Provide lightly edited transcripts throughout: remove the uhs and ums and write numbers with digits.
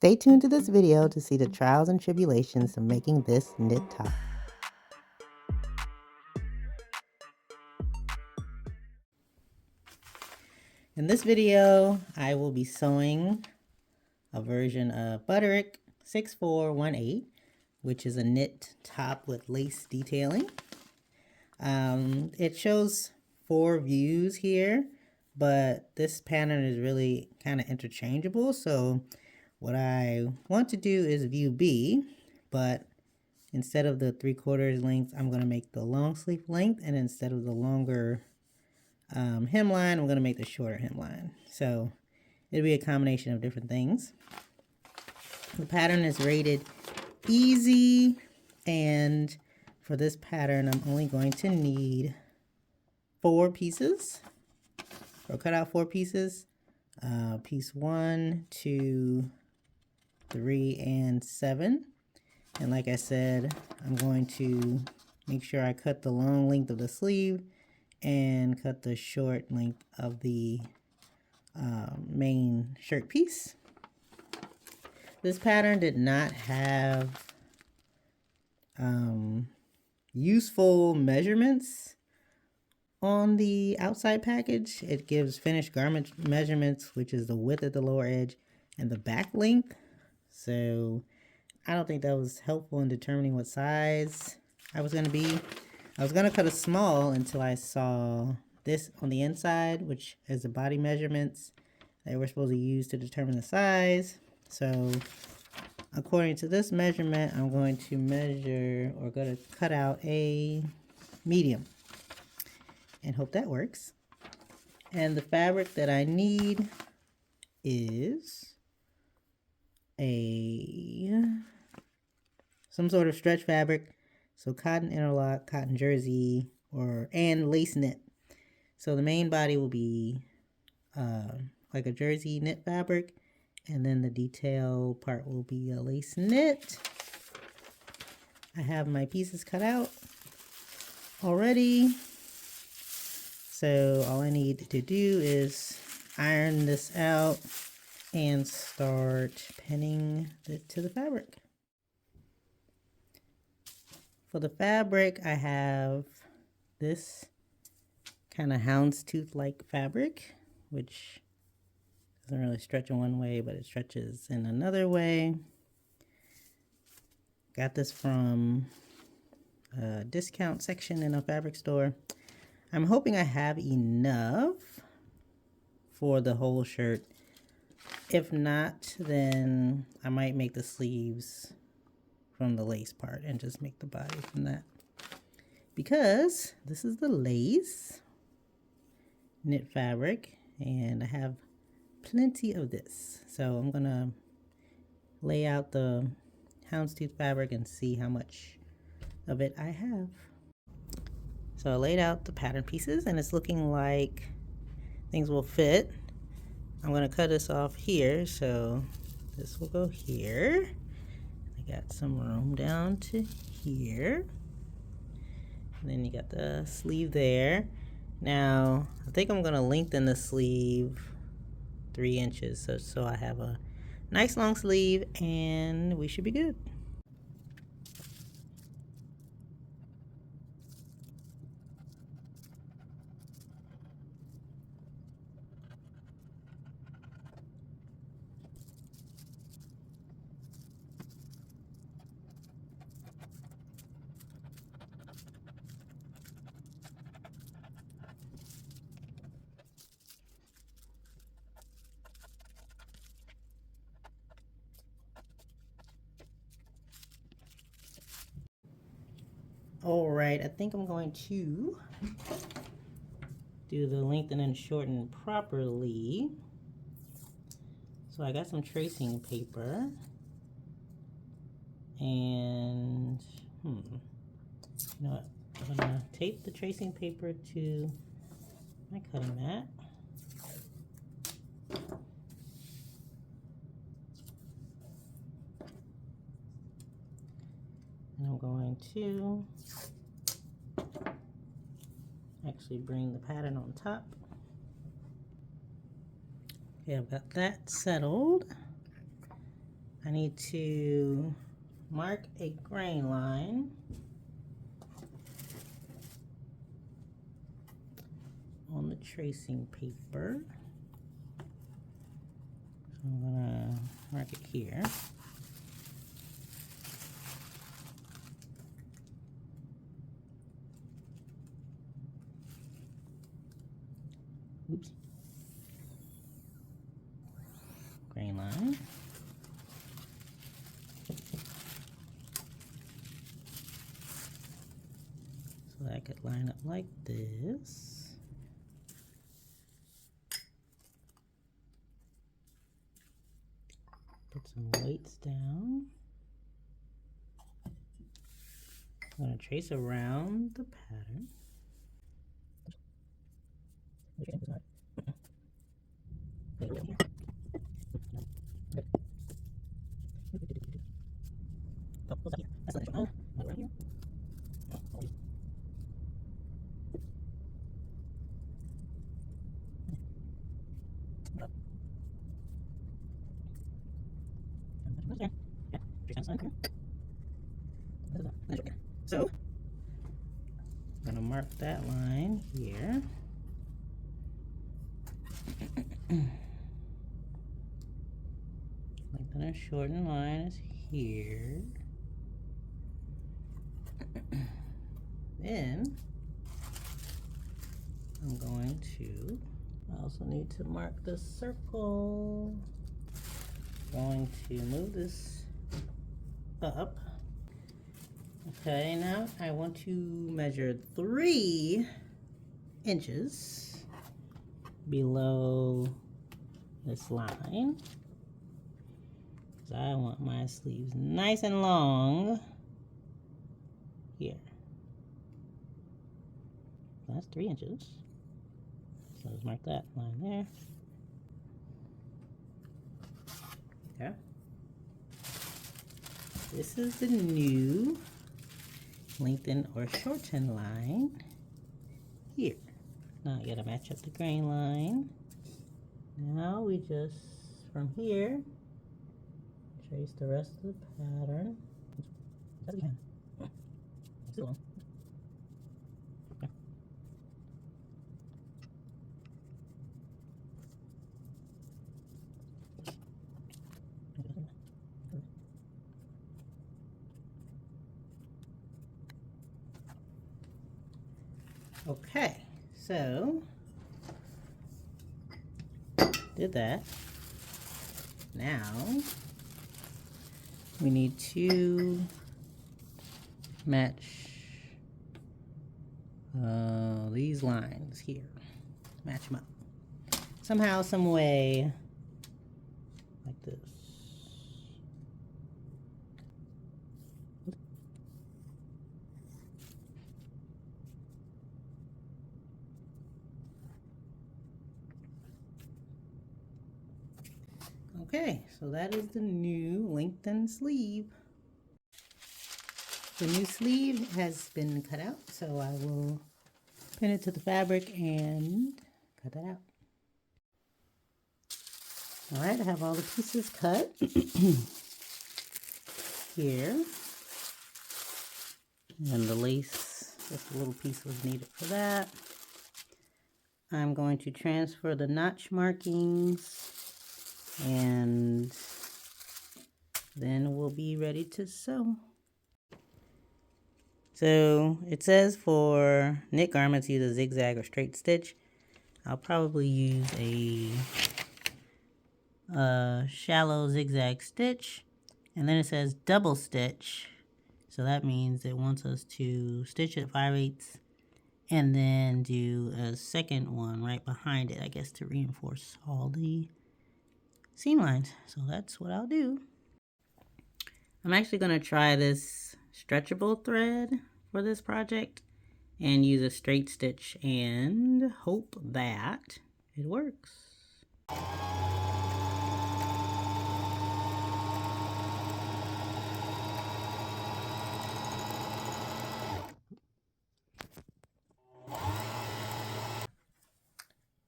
Stay tuned to this video to see the trials and tribulations of making this knit top. In this video, I will be sewing a version of Butterick 6418, which is a knit top with lace detailing. It shows 4 views here, but this pattern is really kind of interchangeable. So what I want to do is view B, but instead of the 3/4 length, I'm going to make the long sleeve length, and instead of the longer hemline, I'm going to make the shorter hemline. So it'll be a combination of different things. The pattern is rated easy, and for this pattern, I'm only going to need 4 pieces, or cut out 4 pieces. Piece 1, 2, 3, and 7. And like I said, I'm going to make sure I cut the long length of the sleeve and cut the short length of the main shirt piece. This pattern did not have useful measurements on the outside package. It gives finished garment measurements, which is the width at the lower edge and the back length. So I don't think that was helpful in determining what size I was going to be. I was going to cut a small until I saw this on the inside, which is the body measurements that we're supposed to use to determine the size. So according to this measurement, I'm going to measure, or going to cut out a medium and hope that works. And the fabric that I need is some sort of stretch fabric. So cotton interlock, cotton jersey, and lace knit. So the main body will be like a jersey knit fabric, and then the detail part will be a lace knit. I have my pieces cut out already. So all I need to do is iron this out and start pinning it to the fabric. For the fabric, I have this kind of houndstooth-like fabric, which doesn't really stretch in one way, but it stretches in another way. Got this from a discount section in a fabric store. I'm hoping I have enough for the whole shirt. If not, then I might make the sleeves from the lace part and just make the body from that. Because this is the lace knit fabric, and I have plenty of this. So I'm gonna lay out the houndstooth fabric and see how much of it I have. So I laid out the pattern pieces, and it's looking like things will fit. I'm going to cut this off here, so this will go here. I got some room down to here. And then you got the sleeve there. Now, I think I'm going to lengthen the sleeve 3 inches, so I have a nice long sleeve, and we should be good. All right, I think I'm going to do the lengthen and shorten properly. So I got some tracing paper, and you know what? I'm gonna tape the tracing paper to my cutting mat. And I'm going to actually bring the pattern on top. Okay, I've got that settled. I need to mark a grain line on the tracing paper. So I'm gonna mark it here. Oops. Grain line. So that could line up like this. Put some weights down. I'm going to trace around the pattern. So I'm going to mark that line here. Lengthen and shorten line is here. Then I'm going to, I also need to mark the circle. Going to move this up. Okay, now I want to measure 3 inches below this line. Because I want my sleeves nice and long here. That's 3 inches. So let's mark that line there. Okay. This is the new lengthen or shorten line here. Now I gotta match up the grain line. Now we just, from here, trace the rest of the pattern. As we can. Still long. Okay. Okay, so did that. Now we need to match these lines here. Match them up somehow, some way, like this. Okay, so that is the new lengthened sleeve. The new sleeve has been cut out, so I will pin it to the fabric and cut that out. All right, I have all the pieces cut here. And the lace, just a little piece was needed for that. I'm going to transfer the notch markings and then we'll be ready to sew. So it says for knit garments, use a zigzag or straight stitch. I'll probably use a shallow zigzag stitch, and then it says double stitch. So that means it wants us to stitch at 5/8 and then do a second one right behind it, I guess, to reinforce all the seam lines. So that's what I'll do. I'm actually going to try this stretchable thread for this project and use a straight stitch and hope that it works.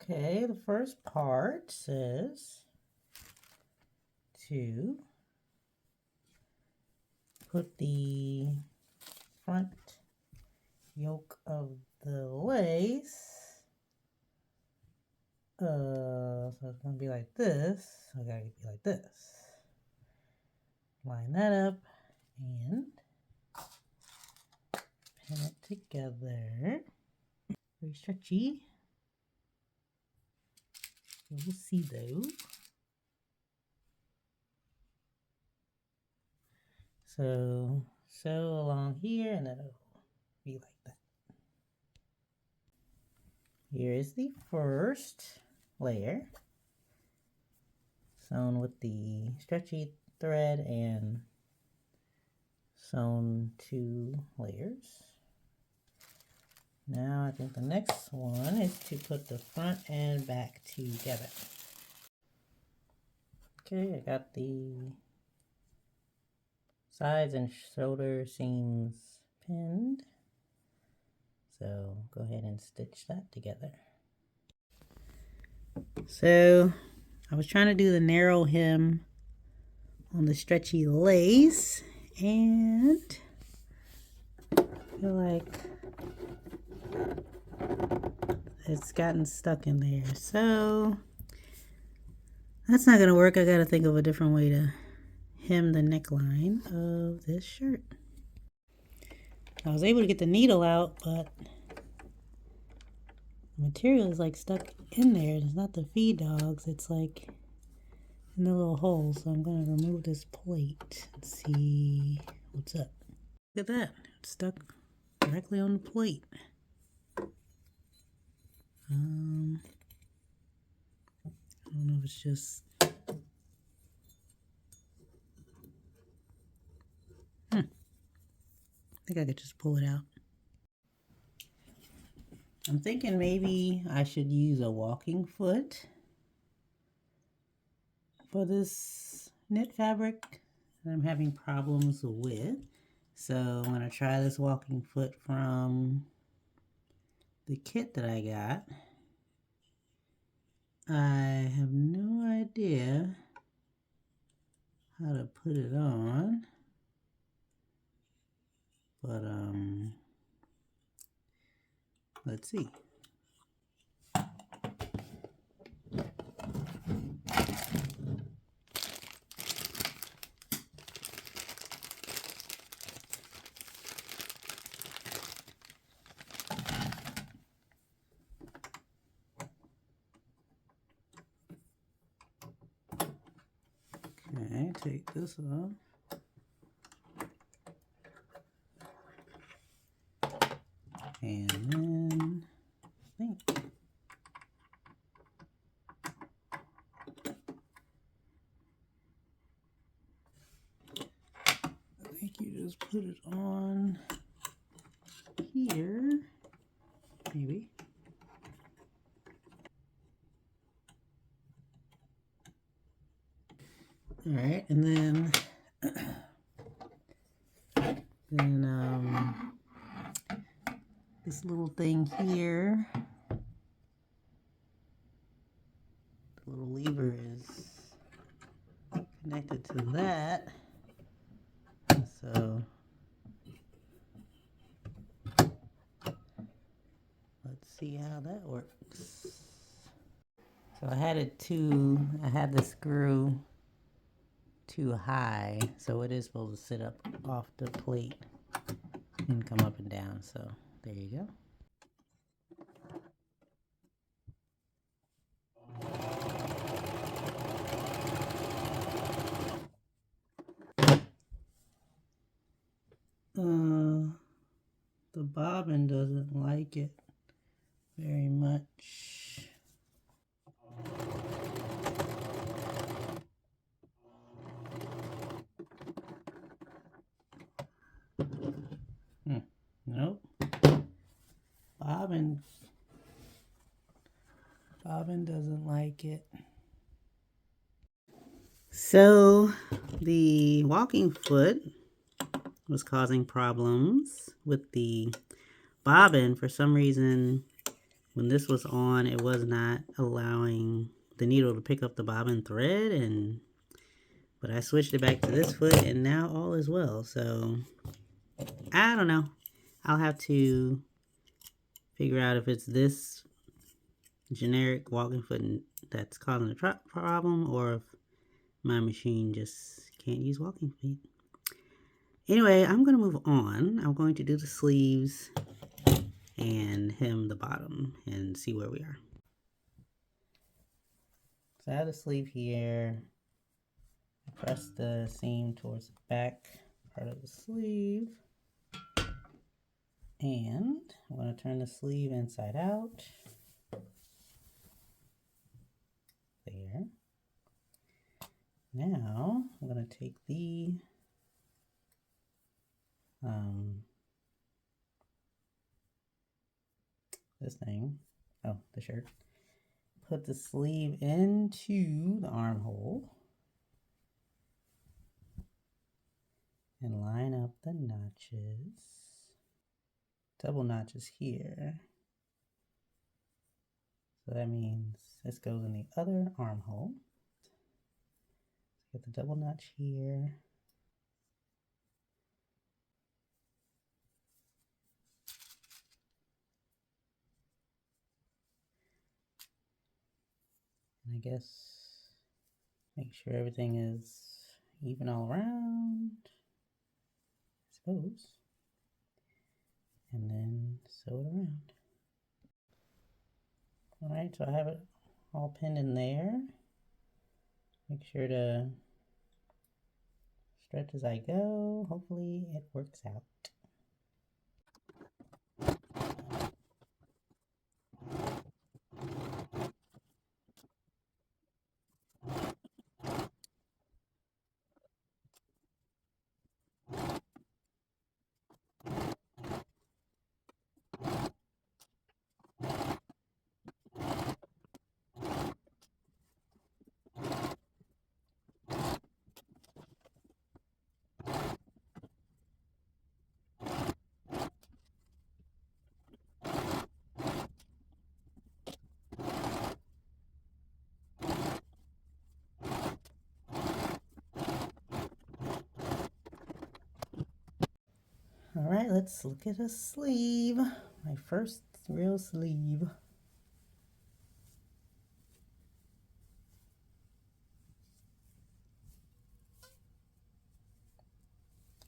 Okay, the first part says 2 put the front yoke of the lace. So it's going to be like this. So I got to be like this. Line that up and pin it together. Very stretchy. We'll see though. So sew along here and it'll be like that. Here is the first layer, sewn with the stretchy thread and sewn 2 layers. Now I think the next one is to put the front and back together. Okay, I got the sides and shoulder seams pinned. So go ahead and stitch that together. So I was trying to do the narrow hem on the stretchy lace and I feel like it's gotten stuck in there. So that's not gonna work. I gotta think of a different way to hem the neckline of this shirt. I was able to get the needle out, but the material is like stuck in there. It's not the feed dogs, it's like in the little hole. So I'm gonna remove this plate and see what's up. Look at that, it's stuck directly on the plate. I don't know if it's just I think I could just pull it out. I'm thinking maybe I should use a walking foot for this knit fabric that I'm having problems with. So I'm going to try this walking foot from the kit that I got. I have no idea how to put it on, but let's see. Okay, take this off. And then I think you just put it on here, maybe. All right, and then this little thing here, the little lever is connected to that. So let's see how that works. So I had the screw too high, so it is supposed to sit up off the plate and come up and down. So there you go. The bobbin doesn't like it very much. Nope. Bobbin doesn't like it. So the walking foot was causing problems with the bobbin. For some reason, when this was on, it was not allowing the needle to pick up the bobbin thread, and But I switched it back to this foot and now all is well. So I don't know. I'll have to figure out if it's this generic walking foot that's causing the problem, or if my machine just can't use walking feet. Anyway, I'm going to move on. I'm going to do the sleeves and hem the bottom and see where we are. So I have the sleeve here. I press the seam towards the back part of the sleeve. And I'm going to turn the sleeve inside out. There. Now I'm going to take the this thing, the shirt, put the sleeve into the armhole and line up the notches, double notches here. So that means this goes in the other armhole. Get the double notch here. And I guess make sure everything is even all around, I suppose. And then sew it around. Alright, so I have it all pinned in there. Make sure to stretch as I go. Hopefully it works out. All right, let's look at a sleeve. My first real sleeve.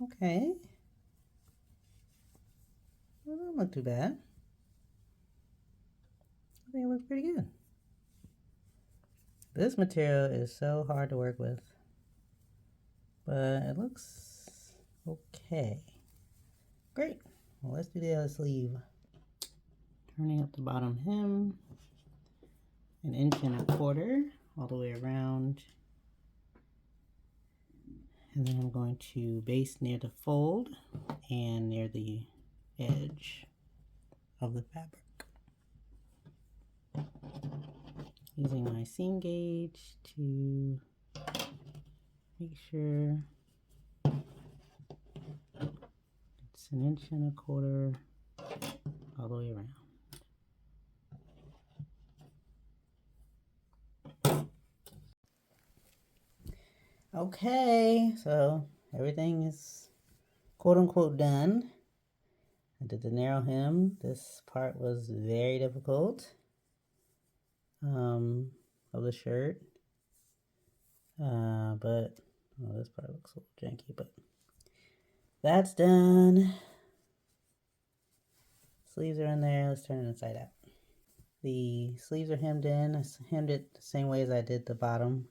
Okay. Well, that doesn't look too bad. I think it looks pretty good. This material is so hard to work with, but it looks okay. Great. Well, let's do the other sleeve. Turning up the bottom hem 1.25 inches all the way around. And then I'm going to baste near the fold and near the edge of the fabric. Using my seam gauge to make sure it's 1.25 inches all the way around. Okay, so everything is quote unquote done. I did the narrow hem. This part was very difficult of the shirt. But this part looks a little janky, but that's done. Sleeves are in there. Let's turn it inside out. The sleeves are hemmed in. I hemmed it the same way as I did the bottom.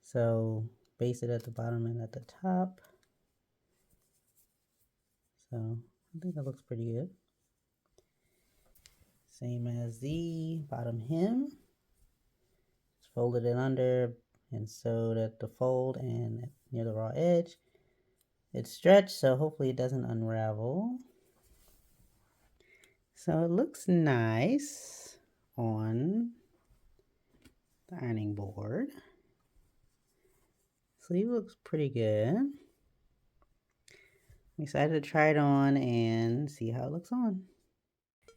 So base it at the bottom and at the top. So I think that looks pretty good. Same as the bottom hem. Just folded it under and sewed at the fold and near the raw edge. It's stretched, so hopefully it doesn't unravel. So it looks nice on the ironing board. Sleeve looks pretty good. I'm excited to try it on and see how it looks on.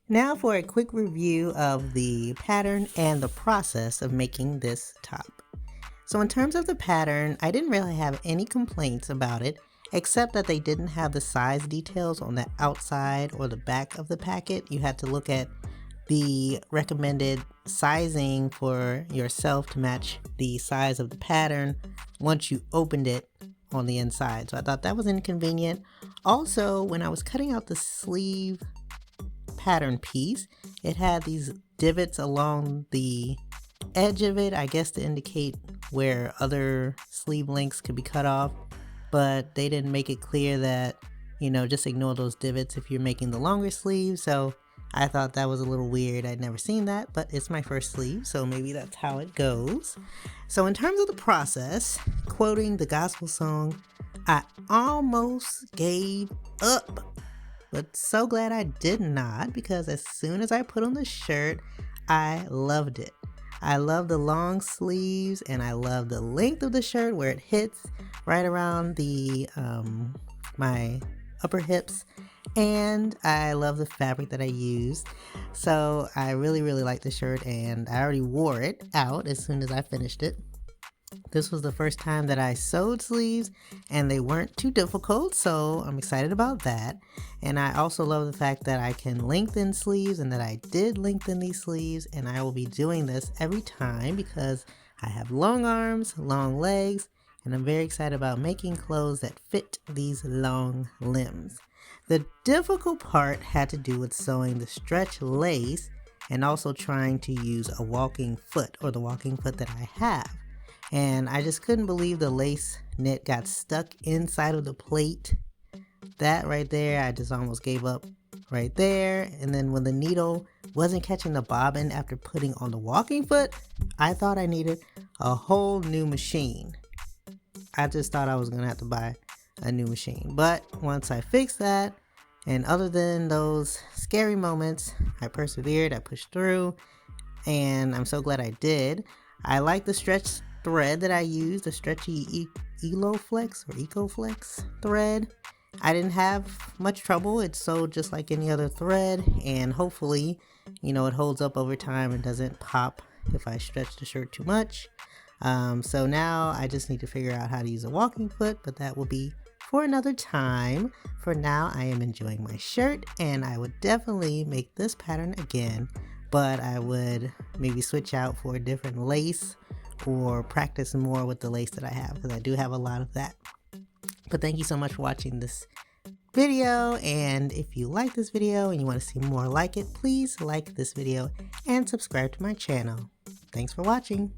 Now for a quick review of the pattern and the process of making this top. So in terms of the pattern, I didn't really have any complaints about it, except that they didn't have the size details on the outside or the back of the packet. You had to look at the recommended sizing for yourself to match the size of the pattern once you opened it on the inside. So I thought that was inconvenient. Also, when I was cutting out the sleeve pattern piece, it had these divots along the edge of it, I guess to indicate where other sleeve lengths could be cut off, but they didn't make it clear that, you know, just ignore those divots if you're making the longer sleeve. So I thought that was a little weird. I'd never seen that, but it's my first sleeve, so maybe that's how it goes. So in terms of the process, quoting the gospel song, I almost gave up, but so glad I did not, because as soon as I put on the shirt, I loved it. I love the long sleeves, and I love the length of the shirt where it hits right around the my upper hips, and I love the fabric that I used. So I really like the shirt, and I already wore it out as soon as I finished it. This was the first time that I sewed sleeves, and they weren't too difficult, so I'm excited about that. And I also love the fact that I can lengthen sleeves, and that I did lengthen these sleeves, and I will be doing this every time because I have long arms, long legs, and I'm very excited about making clothes that fit these long limbs. The difficult part had to do with sewing the stretch lace and also trying to use a walking foot, or the walking foot that I have. And I just couldn't believe the lace knit got stuck inside of the plate. That right there, I just almost gave up right there. And then when the needle wasn't catching the bobbin after putting on the walking foot, I thought I needed a whole new machine. I just thought I was gonna have to buy a new machine. But once I fixed that, and other than those scary moments, I persevered, I pushed through, and I'm so glad I did. I like the stretch thread that I used, the stretchy EcoFlex thread. I didn't have much trouble. It sewed just like any other thread, and hopefully, you know, it holds up over time and doesn't pop if I stretch the shirt too much. So now I just need to figure out how to use a walking foot, but that will be for another time. For now, I am enjoying my shirt, and I would definitely make this pattern again, but I would maybe switch out for a different lace or practice more with the lace that I have, because I do have a lot of that. But thank you so much for watching this video, and if you like this video and you want to see more like it, please like this video and subscribe to my channel. Thanks for watching.